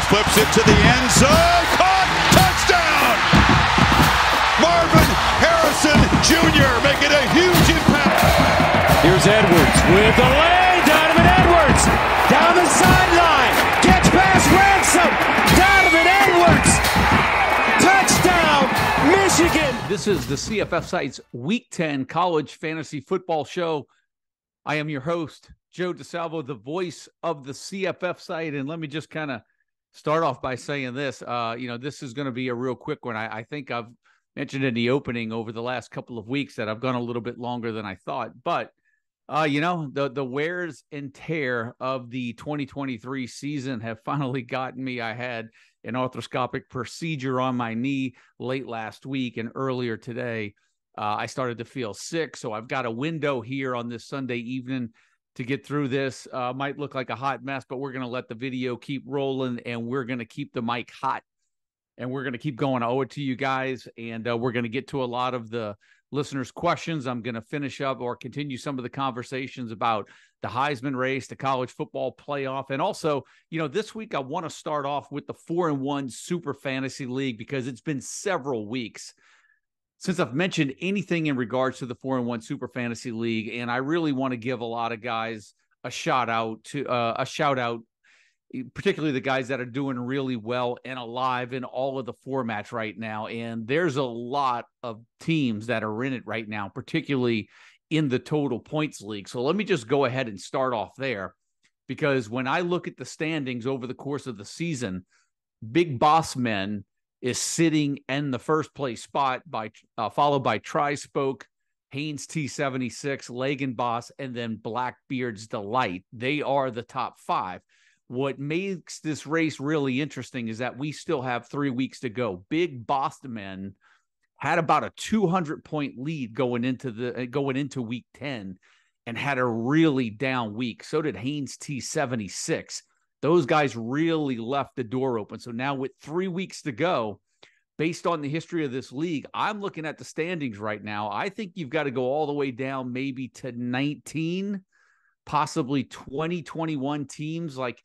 flips it to the end zone. Caught! Touchdown! Marvin Harrison Jr. making a huge impact. Here's Edwards with the lane. Donovan Edwards down the sideline. Gets past Ransom. Donovan Edwards. Touchdown, Michigan. This is the CFF Site's Week 10 College Fantasy Football Show. I am your host, Joe DeSalvo, the voice of the CFF Site. And let me just kind of start off by saying this. This is going to be a real quick one. I think I've mentioned in the opening over the last couple of weeks that I've gone a little bit longer than I thought. But, the wears and tear of the 2023 season have finally gotten me. I had an arthroscopic procedure on my knee late last week, and earlier today, I started to feel sick. So I've got a window here on this Sunday evening to get through this. Might look like a hot mess, but we're going to let the video keep rolling, and we're going to keep the mic hot, and we're going to keep going. I owe it to you guys, and we're going to get to a lot of the listeners' questions. I'm going to finish up or continue some of the conversations about the Heisman race, the college football playoff. And also, this week I want to start off with the 4-1 Super Fantasy League, because it's been several weeks since I've mentioned anything in regards to the 4-1 Super Fantasy League. And I really want to give a lot of guys a shout out, particularly the guys that are doing really well and alive in all of the formats right now. And there's a lot of teams that are in it right now, particularly in the total points league. So let me just go ahead and start off there, because when I look at the standings over the course of the season, Big Boss Men is sitting in the first place spot, followed by Tri-Spoke, Haynes T76, Lagan Boss, and then Blackbeard's Delight. They are the top five. What makes this race really interesting is that we still have 3 weeks to go. Big Boston Men had about a 200-point lead going into week 10 and had a really down week. So did Haynes T76. Those guys really left the door open. So now with 3 weeks to go, based on the history of this league, I'm looking at the standings right now. I think you've got to go all the way down maybe to 19, possibly 20, 21 teams. Like,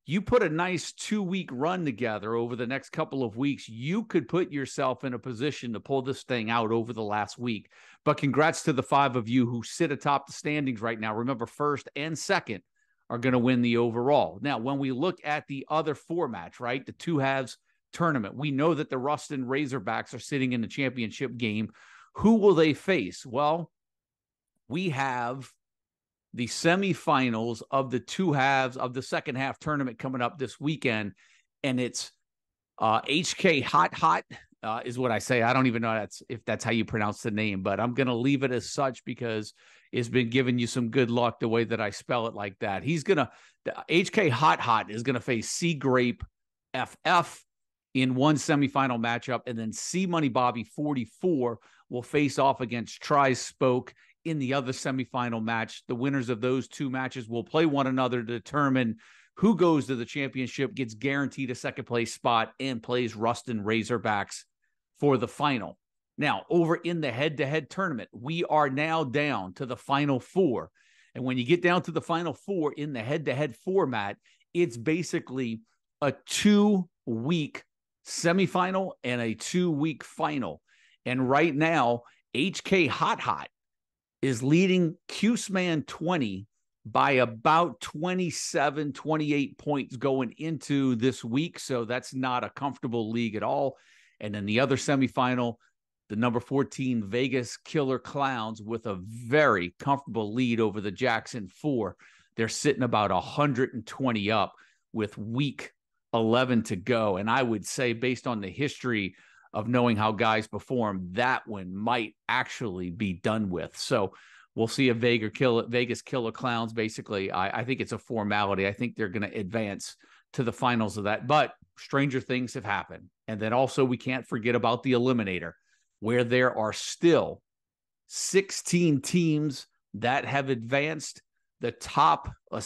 you put a nice 2-week run together over the next couple of weeks, you could put yourself in a position to pull this thing out over the last week. But congrats to the 5 of you who sit atop the standings right now. Remember, first and second are going to win the overall. Now, when we look at the other formats, right, the 2-halves tournament, we know that the Ruston Razorbacks are sitting in the championship game. Who will they face? Well, we have the semifinals of the 2-halves of the second half tournament coming up this weekend. And it's HK Hot is what I say. I don't even know if that's how you pronounce the name, but I'm going to leave it as such because it's been giving you some good luck the way that I spell it like that. The HK Hot is going to face C Grape FF in one semifinal matchup. And then C Money Bobby 44 will face off against Tri-Spoke in the other semifinal match. The winners of those 2 matches will play one another to determine who goes to the championship, gets guaranteed a second place spot, and plays Ruston Razorbacks for the final. Now, over in the head-to-head tournament, we are now down to the final 4. And when you get down to the final 4 in the head-to-head format, it's basically a 2-week semifinal and a 2-week final. And right now, HK Hot is leading Q-Man 20 by about 27, 28 points going into this week. So that's not a comfortable league at all. And then the other semifinal, the number 14 Vegas Killer Clowns with a very comfortable lead over the Jackson 4. They're sitting about 120 up with week 11 to go. And I would say, based on the history of knowing how guys perform, that one might actually be done with. So we'll see a Vegas Killer Clowns. Basically, I think it's a formality. I think they're going to advance to the finals of that. But stranger things have happened. And then also we can't forget about the Eliminator, where there are still 16 teams that have advanced. The top, I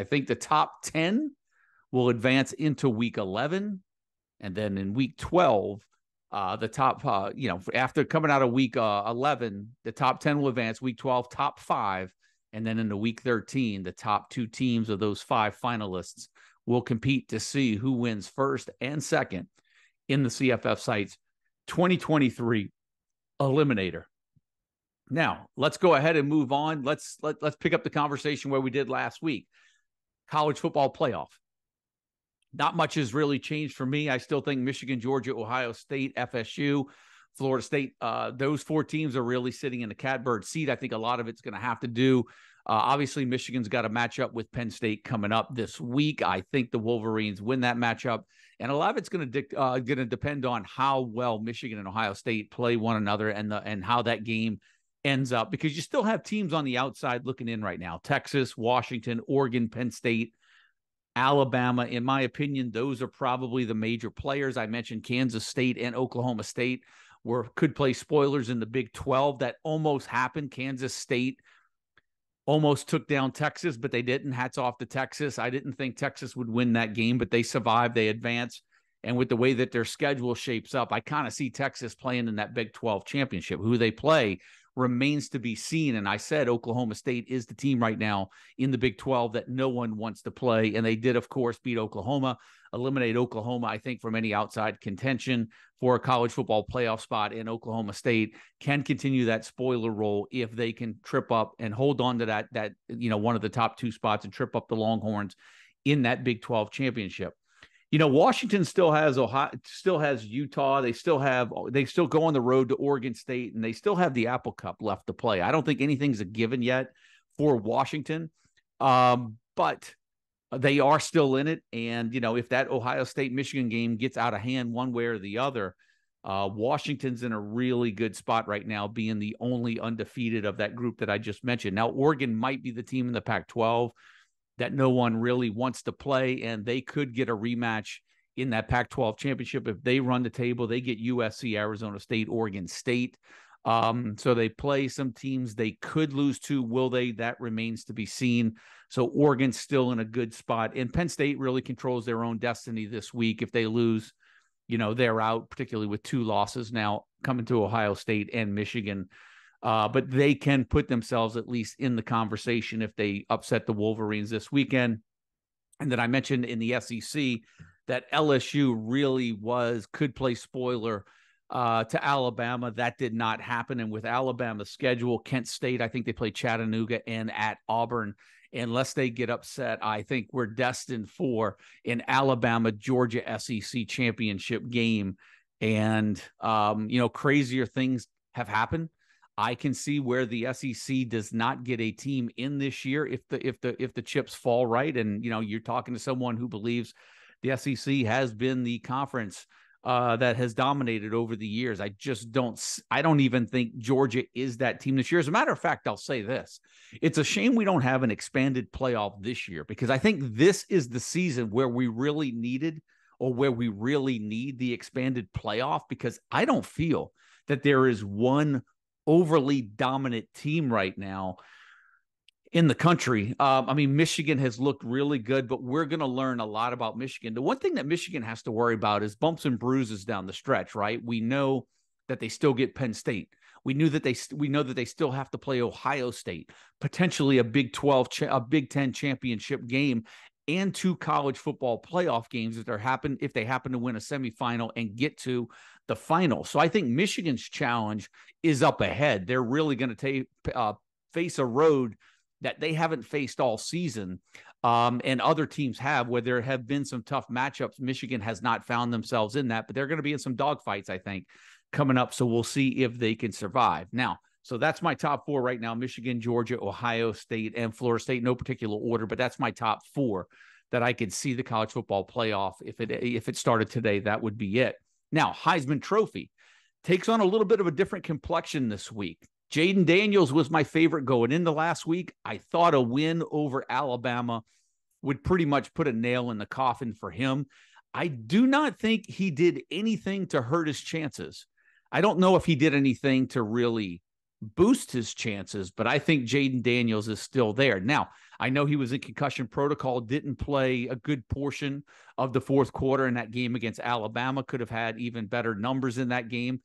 think the top 10 will advance into week 11. And then in week 12, the top, after coming out of week 11, the top 10 will advance. Week 12, top 5. And then in the week 13, the top 2 teams of those 5 finalists will compete to see who wins first and second in the CFF Sites 2023 Eliminator. Now, let's go ahead and move on. Let's pick up the conversation where we did last week. College football playoff. Not much has really changed for me. I still think Michigan, Georgia, Ohio State, FSU, Florida State, those 4 teams are really sitting in the catbird seat. I think a lot of it's going to have to do. Obviously, Michigan's got a matchup with Penn State coming up this week. I think the Wolverines win that matchup. And a lot of it's going to depend on how well Michigan and Ohio State play one another and how that game ends up, because you still have teams on the outside looking in right now. Texas, Washington, Oregon, Penn State, Alabama. In my opinion, those are probably the major players. I mentioned Kansas State and Oklahoma State could play spoilers in the Big 12. That almost happened. Kansas State almost took down Texas, but they didn't. Hats off to Texas. I didn't think Texas would win that game, but they survived. They advanced. And with the way that their schedule shapes up, I kind of see Texas playing in that Big 12 championship. Who they play remains to be seen. And I said Oklahoma State is the team right now in the Big 12 that no one wants to play. And they did, of course, beat Oklahoma, eliminate Oklahoma, I think, from any outside contention for a college football playoff spot. And Oklahoma State can continue that spoiler role if they can trip up and hold on to that one of the top 2 spots and trip up the Longhorns in that Big 12 championship. Washington still has Ohio, still has Utah. They still go on the road to Oregon State, and they still have the Apple Cup left to play. I don't think anything's a given yet for Washington, but they are still in it. And, if that Ohio State-Michigan game gets out of hand one way or the other, Washington's in a really good spot right now, being the only undefeated of that group that I just mentioned. Now, Oregon might be the team in the Pac-12 that no one really wants to play, and they could get a rematch in that Pac-12 championship. If they run the table, they get USC, Arizona State, Oregon State. So they play some teams they could lose to. Will they? That remains to be seen. So Oregon's still in a good spot, and Penn State really controls their own destiny this week. If they lose, they're out, particularly with 2 losses now coming to Ohio State and Michigan. But they can put themselves at least in the conversation if they upset the Wolverines this weekend. And then I mentioned in the SEC that LSU really could play spoiler to Alabama. That did not happen. And with Alabama's schedule, Kent State, I think they play Chattanooga and at Auburn. Unless they get upset, I think we're destined for an Alabama-Georgia SEC championship game. And, crazier things have happened. I can see where the SEC does not get a team in this year if the chips fall right. And, you're talking to someone who believes the SEC has been the conference that has dominated over the years. I don't even think Georgia is that team this year. As a matter of fact, I'll say this. It's a shame we don't have an expanded playoff this year, because I think this is the season where we really need the expanded playoff, because I don't feel that there is one overly dominant team right now in the country. Michigan has looked really good, but we're going to learn a lot about Michigan. The one thing that Michigan has to worry about is bumps and bruises down the stretch, right? We know that they still get Penn State. We know that they still have to play Ohio State, potentially a Big 10 championship game, and 2 college football playoff games if they happen to win a semifinal and get to the final. So I think Michigan's challenge is up ahead. They're really going to face a road that they haven't faced all season, and other teams have, where there have been some tough matchups. Michigan has not found themselves in that, but they're going to be in some dogfights, I think, coming up. So we'll see if they can survive. Now, so that's my top 4 right now: Michigan, Georgia, Ohio State, and Florida State. No particular order, but that's my top 4 that I could see the college football playoff. If it started today, that would be it. Now, Heisman Trophy takes on a little bit of a different complexion this week. Jayden Daniels was my favorite going into last week. I thought a win over Alabama would pretty much put a nail in the coffin for him. I do not think he did anything to hurt his chances. I don't know if he did anything to really boost his chances, but I think Jayden Daniels is still there. Now, I know he was in concussion protocol, didn't play a good portion of the 4th quarter in that game against Alabama, could have had even better numbers in that game.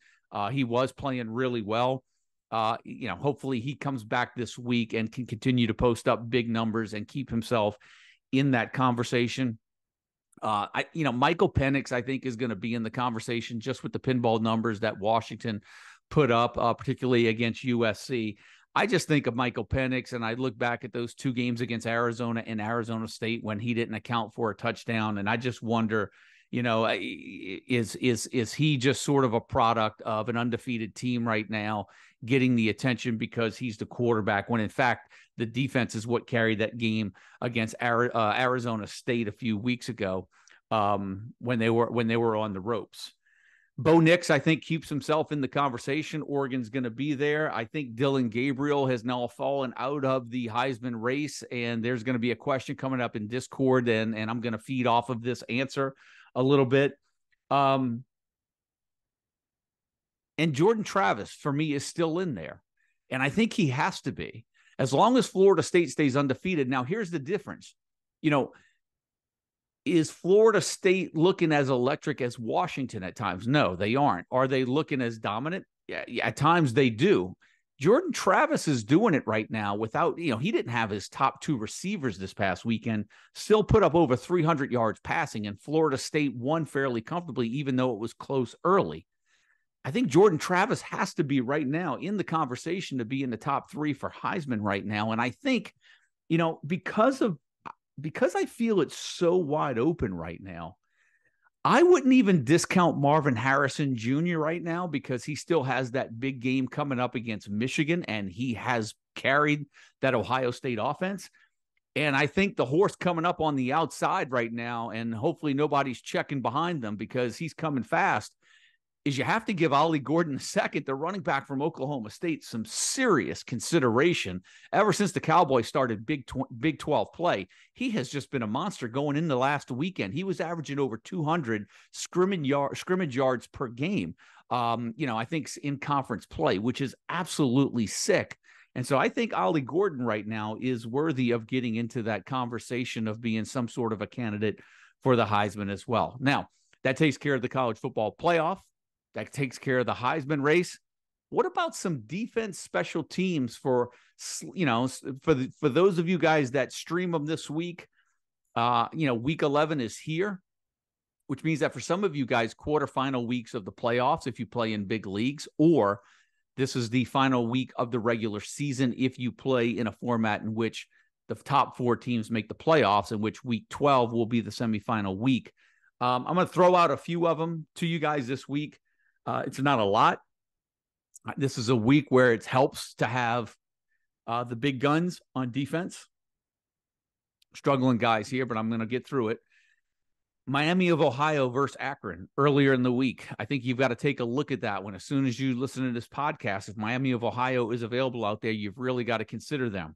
He was playing really well. Hopefully he comes back this week and can continue to post up big numbers and keep himself in that conversation. Michael Penix, I think, is going to be in the conversation just with the pinball numbers that Washington put up, particularly against USC. I just think of Michael Penix, and I look back at those 2 games against Arizona and Arizona State when he didn't account for a touchdown, and I just wonder, is he just sort of a product of an undefeated team right now, getting the attention because he's the quarterback, when in fact the defense is what carried that game against Arizona State a few weeks ago, when they were on the ropes. Bo Nix, I think, keeps himself in the conversation. Oregon's going to be there. I think Dillon Gabriel has now fallen out of the Heisman race, and there's going to be a question coming up in Discord, and I'm going to feed off of this answer a little bit. And Jordan Travis, for me, is still in there, and I think he has to be, as long as Florida State stays undefeated. Now, here's the difference. Is Florida State looking as electric as Washington at times? No, they aren't. Are they looking as dominant? Yeah, at times they do. Jordan Travis is doing it right now without, he didn't have his top 2 receivers this past weekend, still put up over 300 yards passing, and Florida State won fairly comfortably, even though it was close early. I think Jordan Travis has to be right now in the conversation to be in the top 3 for Heisman right now. And I think, because I feel it's so wide open right now, I wouldn't even discount Marvin Harrison Jr. right now, because he still has that big game coming up against Michigan, and he has carried that Ohio State offense. And I think the horse coming up on the outside right now, and hopefully nobody's checking behind them because he's coming fast, is you have to give Ollie Gordon II, the running back from Oklahoma State, some serious consideration. Ever since the Cowboys started Big 12 play, he has just been a monster going into last weekend. He was averaging over 200 scrimmage yards per game, I think in conference play, which is absolutely sick. And so I think Ollie Gordon right now is worthy of getting into that conversation of being some sort of a candidate for the Heisman as well. Now, that takes care of the college football playoff. That takes care of the Heisman race. What about some defense special teams for those of you guys that stream them this week? Week 11 is here, which means that for some of you guys, quarterfinal weeks of the playoffs, if you play in big leagues, or this is the final week of the regular season if you play in a format in which the top 4 teams make the playoffs, in which week 12 will be the semifinal week. I'm going to throw out a few of them to you guys this week. It's not a lot. This is a week where it helps to have the big guns on defense. Struggling guys here, but I'm going to get through it. Miami of Ohio versus Akron earlier in the week. I think you've got to take a look at that one. As soon as you listen to this podcast, if Miami of Ohio is available out there, you've really got to consider them.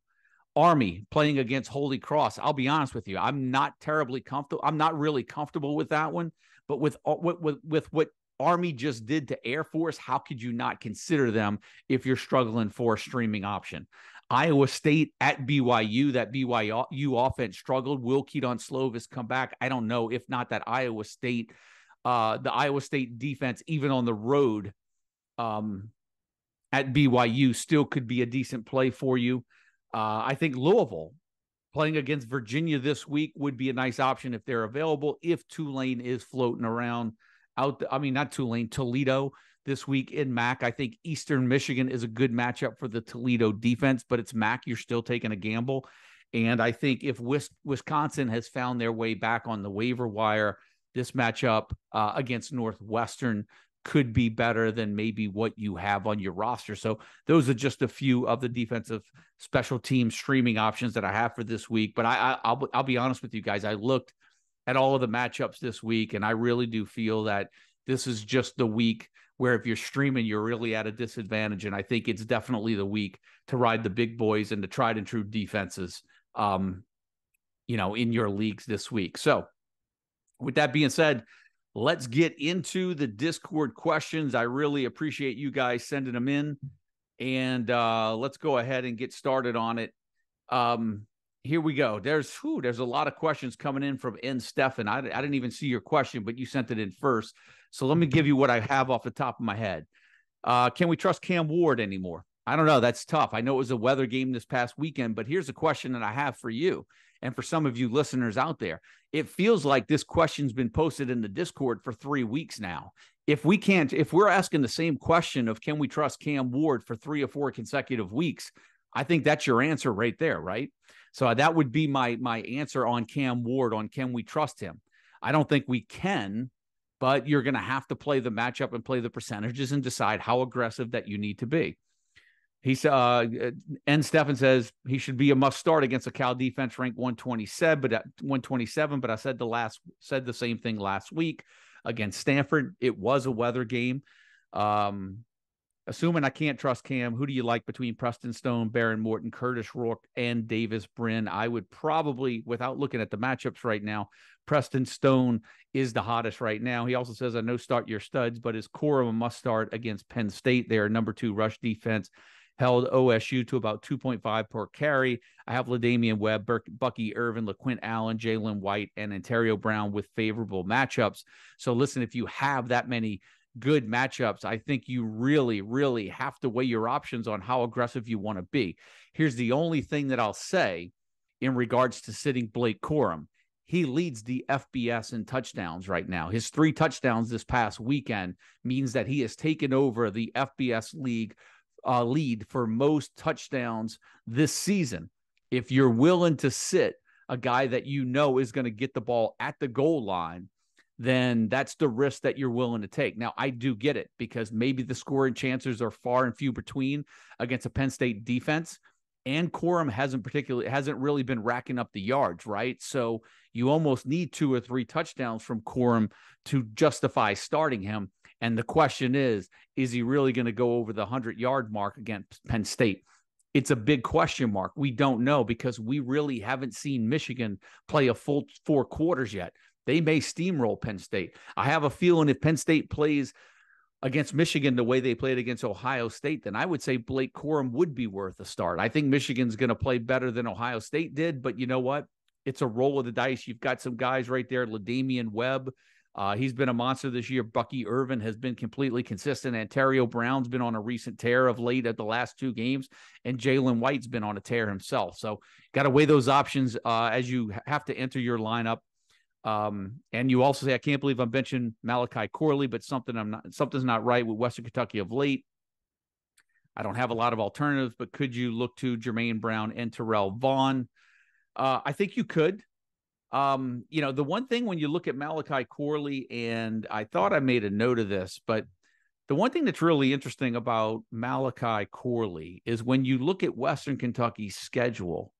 Army playing against Holy Cross. I'll be honest with you. I'm not terribly comfortable. I'm not really comfortable with that one, but with what Army just did to Air Force, how could you not consider them if you're struggling for a streaming option? Iowa State at BYU. That BYU offense struggled. Will Keaton Slovis come back? I don't know. If not, that Iowa State, the Iowa State defense, even on the road at BYU, still could be a decent play for you. I think Louisville playing against Virginia this week would be a nice option if they're available. If Tulane is floating around not Tulane, Toledo this week in MAC. I think Eastern Michigan is a good matchup for the Toledo defense, but it's MAC. You're still taking a gamble. And I think if Wisconsin has found their way back on the waiver wire, this matchup against Northwestern could be better than maybe what you have on your roster. So those are just a few of the defensive special team streaming options that I have for this week. But I'll be honest with you guys. I looked at all of the matchups this week, and I really do feel that this is just the week where if you're streaming, you're really at a disadvantage. And I think it's definitely the week to ride the big boys and the tried and true defenses, in your leagues this week. So with that being said, let's get into the Discord questions. I really appreciate you guys sending them in, and let's go ahead and get started on it. Here we go. There's a lot of questions coming in from N. Stefan. I didn't even see your question, but you sent it in first. So let me give you what I have off the top of my head. Can we trust Cam Ward anymore? I don't know. That's tough. I know it was a weather game this past weekend, but here's a question that I have for you. And for some of you listeners out there, it feels like this question's been posted in the Discord for 3 weeks now. If we're asking the same question of can we trust Cam Ward for 3 or 4 consecutive weeks, I think that's your answer right there, right? So that would be my answer on Cam Ward, on can we trust him? I don't think we can, but you're going to have to play the matchup and play the percentages and decide how aggressive that you need to be. Stefan says he should be a must start against a Cal defense ranked 127, but I said the same thing last week against Stanford. It was a weather game. Assuming I can't trust Cam, who do you like between Preston Stone, Baron Morton, Curtis Rourke, and Davis Brin? I would probably, without looking at the matchups right now, Preston Stone is the hottest right now. He also says, I know start your studs, but is Corum a must start against Penn State? They are number 2 rush defense, held OSU to about 2.5 per carry. I have LaDamian Webb, Bucky Irvin, LaQuint Allen, Jalen White, and Ontario Brown with favorable matchups. So listen, if you have that many good matchups, I think you really, really have to weigh your options on how aggressive you want to be. Here's the only thing that I'll say in regards to sitting Blake Corum. He leads the FBS in touchdowns right now. His 3 touchdowns this past weekend means that he has taken over the FBS league lead for most touchdowns this season. If you're willing to sit a guy that you know is going to get the ball at the goal line, then that's the risk that you're willing to take. Now, I do get it because maybe the scoring chances are far and few between against a Penn State defense, and Corum hasn't really been racking up the yards, right? So you almost need 2 or 3 touchdowns from Corum to justify starting him. And the question is he really going to go over the 100-yard mark against Penn State? It's a big question mark. We don't know because we really haven't seen Michigan play a full 4 quarters yet. They may steamroll Penn State. I have a feeling if Penn State plays against Michigan the way they played against Ohio State, then I would say Blake Corum would be worth a start. I think Michigan's going to play better than Ohio State did, but you know what? It's a roll of the dice. You've got some guys right there, LaDamian Webb. He's been a monster this year. Bucky Irvin has been completely consistent. Ontario Brown's been on a recent tear of late at the last 2 games, and Jalen White's been on a tear himself. So got to weigh those options as you have to enter your lineup. And you also say, I can't believe I'm benching Malachi Corley, but something's not right with Western Kentucky of late. I don't have a lot of alternatives, but could you look to Jermaine Brown and Terrell Vaughn? I think you could. The one thing when you look at Malachi Corley, and I thought I made a note of this, but the one thing that's really interesting about Malachi Corley is when you look at Western Kentucky's schedule,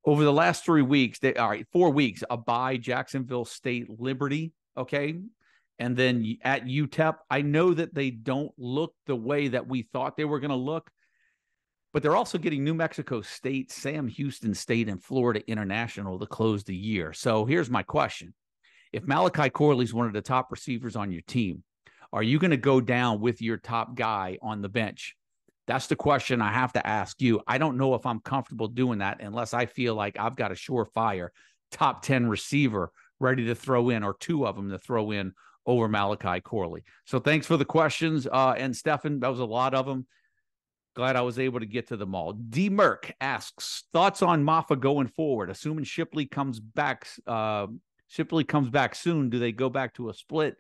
over the last 4 weeks, a bye, Jacksonville State, Liberty, okay? And then at UTEP, I know that they don't look the way that we thought they were going to look, but they're also getting New Mexico State, Sam Houston State, and Florida International to close the year. So here's my question. If Malachi Corley is one of the top receivers on your team, are you going to go down with your top guy on the bench? That's the question I have to ask you. I don't know if I'm comfortable doing that unless I feel like I've got a surefire top 10 receiver ready to throw in, or 2 of them to throw in over Malachi Corley. So thanks for the questions. And Stefan, that was a lot of them. Glad I was able to get to them all. D. Merck asks, thoughts on Maffa going forward? Assuming Shipley comes back soon, do they go back to a split,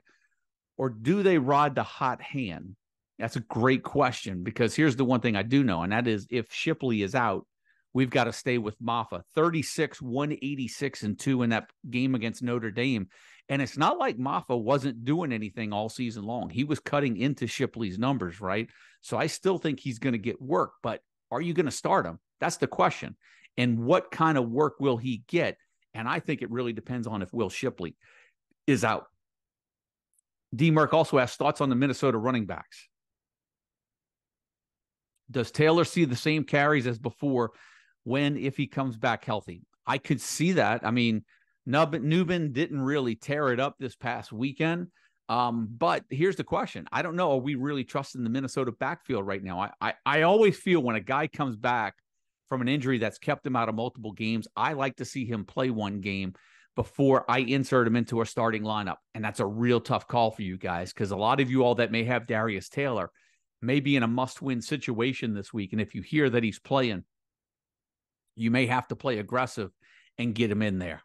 or do they ride the hot hand? That's a great question, because here's the one thing I do know, and that is if Shipley is out, we've got to stay with Maffa. 36, 186, and 2 in that game against Notre Dame. And it's not like Maffa wasn't doing anything all season long. He was cutting into Shipley's numbers, right? So I still think he's going to get work, but are you going to start him? That's the question. And what kind of work will he get? And I think it really depends on if Will Shipley is out. D. Merck also asked thoughts on the Minnesota running backs. Does Taylor see the same carries as before if he comes back healthy? I could see that. I mean, Nubin didn't really tear it up this past weekend. But here's the question. I don't know. Are we really trusting the Minnesota backfield right now? I always feel when a guy comes back from an injury that's kept him out of multiple games, I like to see him play 1 game before I insert him into a starting lineup. And that's a real tough call for you guys, because a lot of you all that may have Darius Taylor may be in a must-win situation this week. And if you hear that he's playing, you may have to play aggressive and get him in there.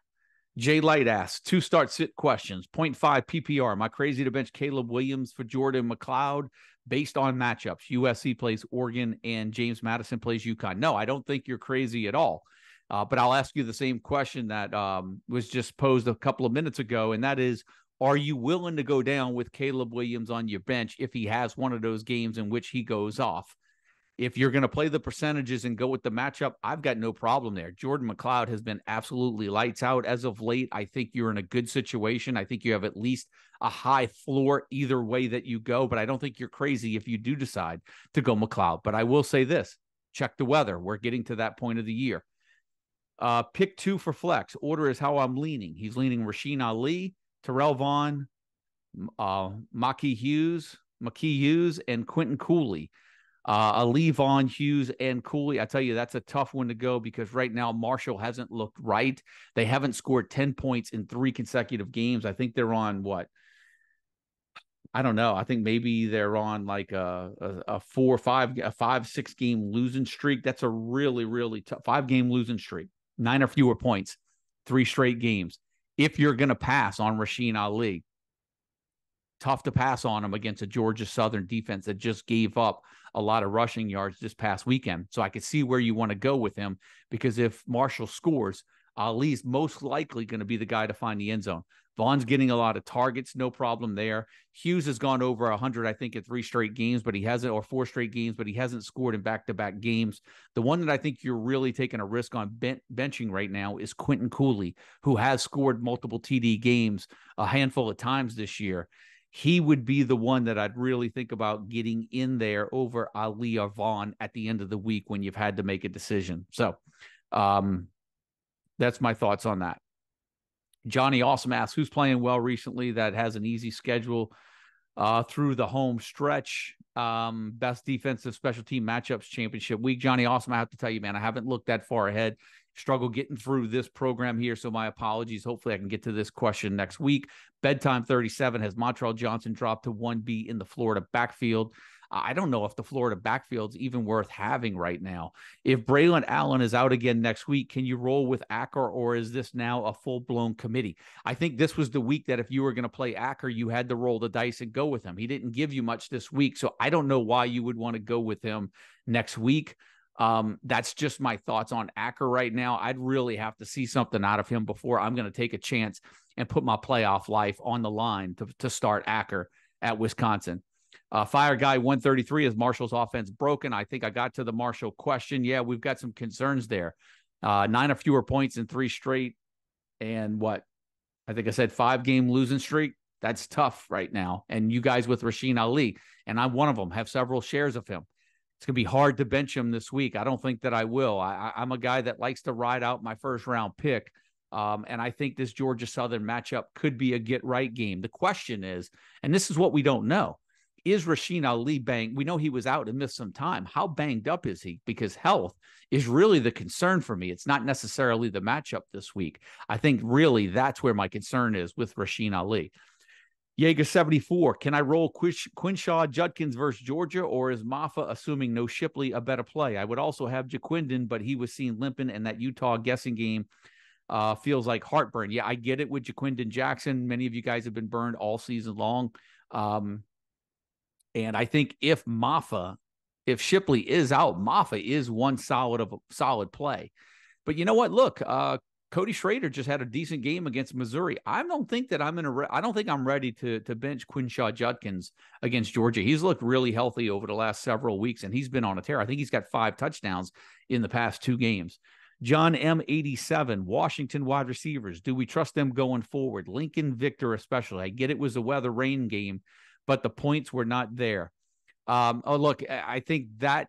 Jay Light asks, 2 start sit questions, 0.5 PPR. Am I crazy to bench Caleb Williams for Jordan McLeod based on matchups? USC plays Oregon and James Madison plays UConn. No, I don't think you're crazy at all. But I'll ask you the same question that was just posed a couple of minutes ago, and that is, are you willing to go down with Caleb Williams on your bench if he has one of those games in which he goes off? If you're going to play the percentages and go with the matchup, I've got no problem there. Jordan McLeod has been absolutely lights out as of late. I think you're in a good situation. I think you have at least a high floor either way that you go, but I don't think you're crazy if you do decide to go McLeod. But I will say this, check the weather. We're getting to that point of the year. Pick 2 for flex. Order is how I'm leaning. He's leaning Rasheen Ali, Terrell Vaughn, Maki Hughes, and Quentin Cooley. Ali, Vaughn, Hughes, and Cooley. I tell you, that's a tough one to go because right now Marshall hasn't looked right. They haven't scored 10 points in 3 consecutive games. I think they're on what? I don't know. I think maybe they're on like a 5-6 game losing streak. That's a really, really tough 5-game losing streak. 9 or fewer points, 3 straight games. If you're going to pass on Rasheen Ali, tough to pass on him against a Georgia Southern defense that just gave up a lot of rushing yards this past weekend. So I could see where you want to go with him because if Marshall scores, Ali's most likely going to be the guy to find the end zone. Vaughn's getting a lot of targets, no problem there. Hughes has gone over 100, I think, in 3 straight games, but he hasn't, or 4 straight games, but he hasn't scored in back-to-back games. The one that I think you're really taking a risk on benching right now is Quentin Cooley, who has scored multiple TD games a handful of times this year. He would be the one that I'd really think about getting in there over Ali or Vaughn at the end of the week when you've had to make a decision. So that's my thoughts on that. Johnny Awesome asks, who's playing well recently that has an easy schedule through the home stretch? Best defensive special team matchups championship week. Johnny Awesome, I have to tell you, man, I haven't looked that far ahead. Struggle getting through this program here, so my apologies. Hopefully I can get to this question next week. Bedtime 37, has Montrell Johnson dropped to 1B in the Florida backfield? I don't know if the Florida backfield's even worth having right now. If Braylon Allen is out again next week, can you roll with Acker, or is this now a full-blown committee? I think this was the week that if you were going to play Acker, you had to roll the dice and go with him. He didn't give you much this week, so I don't know why you would want to go with him next week. That's just my thoughts on Acker right now. I'd really have to see something out of him before I'm going to take a chance and put my playoff life on the line to start Acker at Wisconsin. Fire Guy 133, is Marshall's offense broken? I think I got to the Marshall question. Yeah, we've got some concerns there. 9 or fewer points in 3 straight. And what? I think I said 5-game losing streak. That's tough right now. And you guys with Rasheen Ali, and I'm one of them, have several shares of him. It's going to be hard to bench him this week. I don't think that I will. I'm a guy that likes to ride out my first-round pick. And I think this Georgia Southern matchup could be a get-right game. The question is, and this is what we don't know, is Rasheen Ali banged? We know he was out and missed some time. How banged up is he? Because health is really the concern for me. It's not necessarily the matchup this week. I think really that's where my concern is with Rasheen Ali. Jaeger 74, can I roll Quinshaw Judkins versus Georgia, or is Maffa, assuming no Shipley, a better play? I would also have Jaquindon, but he was seen limping, and that Utah guessing game feels like heartburn. Yeah, I get it with Jaquindon Jackson. Many of you guys have been burned all season long. And I think if Shipley is out, Maffa is one solid play. But you know what? Look, Cody Schrader just had a decent game against Missouri. I don't think I'm ready to bench Quinshaw Judkins against Georgia. He's looked really healthy over the last several weeks, and he's been on a tear. I think he's got 5 touchdowns in the past 2 games. John M87, Washington wide receivers. Do we trust them going forward? Lincoln Victor especially. I get it was a weather rain game, but the points were not there. Look, I think that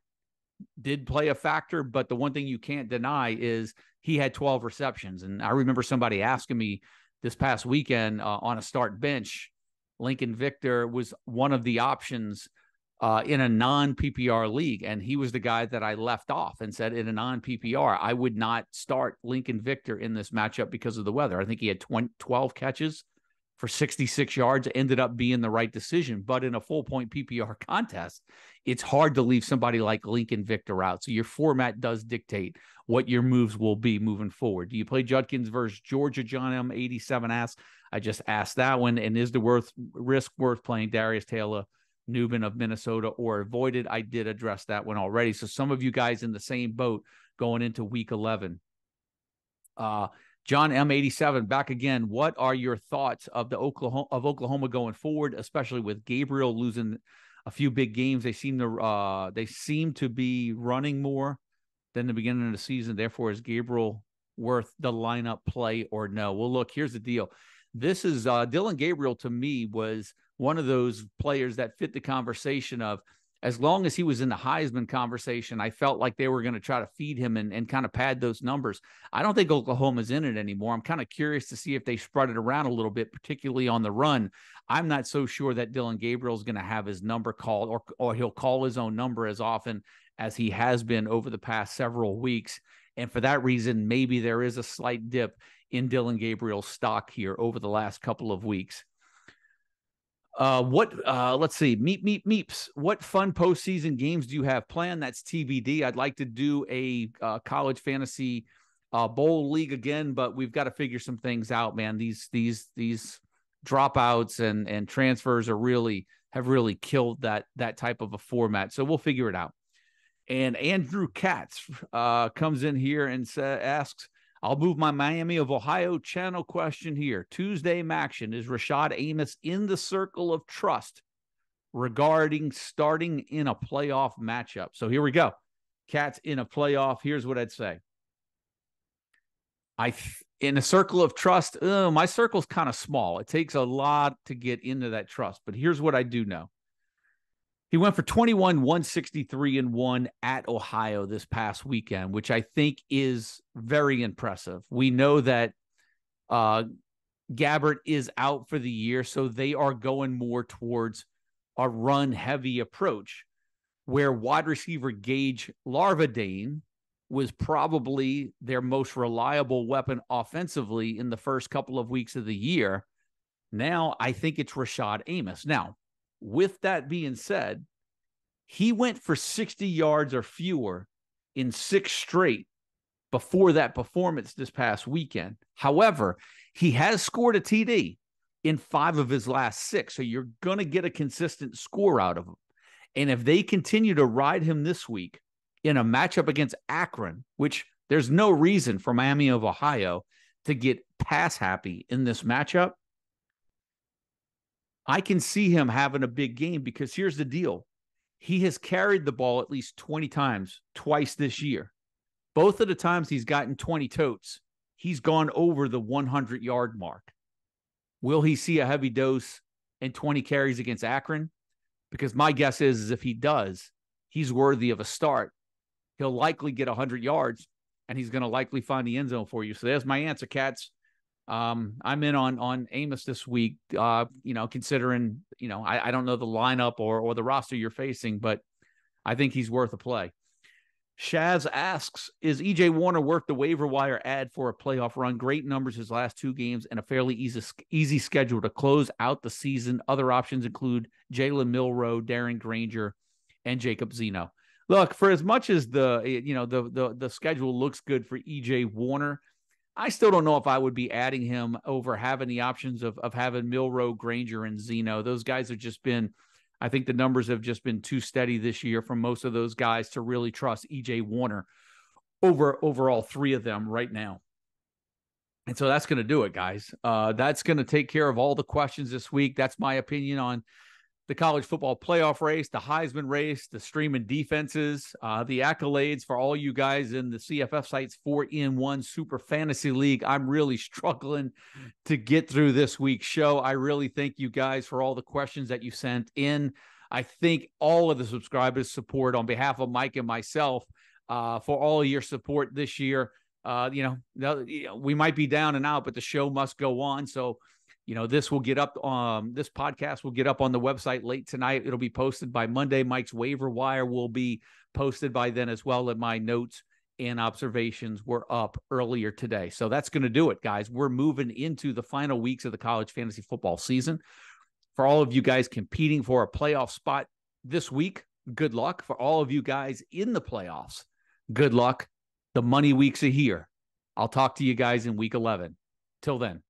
did play a factor, but the one thing you can't deny is he had 12 receptions. And I remember somebody asking me this past weekend on a start bench, Lincoln Victor was one of the options in a non-PPR league. And he was the guy that I left off and said in a non-PPR, I would not start Lincoln Victor in this matchup because of the weather. I think he had 12 catches for 66 yards ended up being the right decision. But in a full-point PPR contest, it's hard to leave somebody like Lincoln Victor out. So your format does dictate what your moves will be moving forward. Do you play Judkins versus Georgia? John M87 asks. I just asked that one. And is the risk worth playing Darius Taylor, Newman of Minnesota, or avoid it? I did address that one already. So some of you guys in the same boat going into week 11. John M87 back again. What are your thoughts of Oklahoma going forward, especially with Gabriel losing a few big games? They seem to be running more than the beginning of the season. Therefore, is Gabriel worth the lineup play or no? Well, look, here's the deal. This is Dillon Gabriel, to me, was one of those players that fit the conversation of, as long as he was in the Heisman conversation, I felt like they were going to try to feed him and kind of pad those numbers. I don't think Oklahoma's in it anymore. I'm kind of curious to see if they spread it around a little bit, particularly on the run. I'm not so sure that Dillon Gabriel is going to have his number called, or he'll call his own number as often as he has been over the past several weeks. And for that reason, maybe there is a slight dip in Dillon Gabriel's stock here over the last couple of weeks. Let's see. Meeps. What fun postseason games do you have planned? That's TBD. I'd like to do a college fantasy bowl league again, but we've got to figure some things out, man. These dropouts and transfers have really killed that type of a format. So we'll figure it out. And Andrew Katz comes in here and asks, I'll move my Miami of Ohio channel question here. Tuesday Maction, is Rashad Amos in the circle of trust regarding starting in a playoff matchup? So here we go. Cats in a playoff. Here's what I'd say. In a circle of trust, my circle's kind of small. It takes a lot to get into that trust. But here's what I do know. He went for 21, 163, and 1 at Ohio this past weekend, which I think is very impressive. We know that Gabbert is out for the year, so they are going more towards a run-heavy approach, where wide receiver Gage Larvadain was probably their most reliable weapon offensively in the first couple of weeks of the year. Now, I think it's Rashad Amos. Now, with that being said, he went for 60 yards or fewer in 6 straight before that performance this past weekend. However, he has scored a TD in 5 of his last 6, so you're going to get a consistent score out of him. And if they continue to ride him this week in a matchup against Akron, which there's no reason for Miami of Ohio to get pass happy in this matchup, I can see him having a big game, because here's the deal. He has carried the ball at least 20 times, twice this year. Both of the times he's gotten 20 totes, he's gone over the 100-yard mark. Will he see a heavy dose and 20 carries against Akron? Because my guess is if he does, he's worthy of a start. He'll likely get 100 yards, and he's going to likely find the end zone for you. So there's my answer, Cats. I'm in on Amos this week, considering, I don't know the lineup or the roster you're facing, but I think he's worth a play. Shaz asks, is EJ Warner worth the waiver wire ad for a playoff run? Great numbers his last 2 games and a fairly easy schedule to close out the season. Other options include Jalen Milroe, Darren Granger, and Jacob Zeno. Look, for as much as the schedule looks good for EJ Warner, I still don't know if I would be adding him over having the options of having Milroe, Granger, and Zeno. Those guys have just been, I think the numbers have just been too steady this year from most of those guys to really trust EJ Warner over all 3 of them right now. And so that's going to do it, guys. That's going to take care of all the questions this week. That's my opinion on the college football playoff race, the Heisman race, the streaming defenses, the accolades for all you guys in the CFF Sites 4-in-1 Super Fantasy League. I'm really struggling to get through this week's show. I really thank you guys for all the questions that you sent in. I thank all of the subscribers' support on behalf of Mike and myself for all of your support this year. We might be down and out, but the show must go on. So, this will get up. This podcast will get up on the website late tonight. It'll be posted by Monday. Mike's waiver wire will be posted by then as well, and my notes and observations were up earlier today. So that's going to do it, guys. We're moving into the final weeks of the college fantasy football season. For all of you guys competing for a playoff spot this week, good luck. For all of you guys in the playoffs, good luck. The money weeks are here. I'll talk to you guys in week 11. Till then.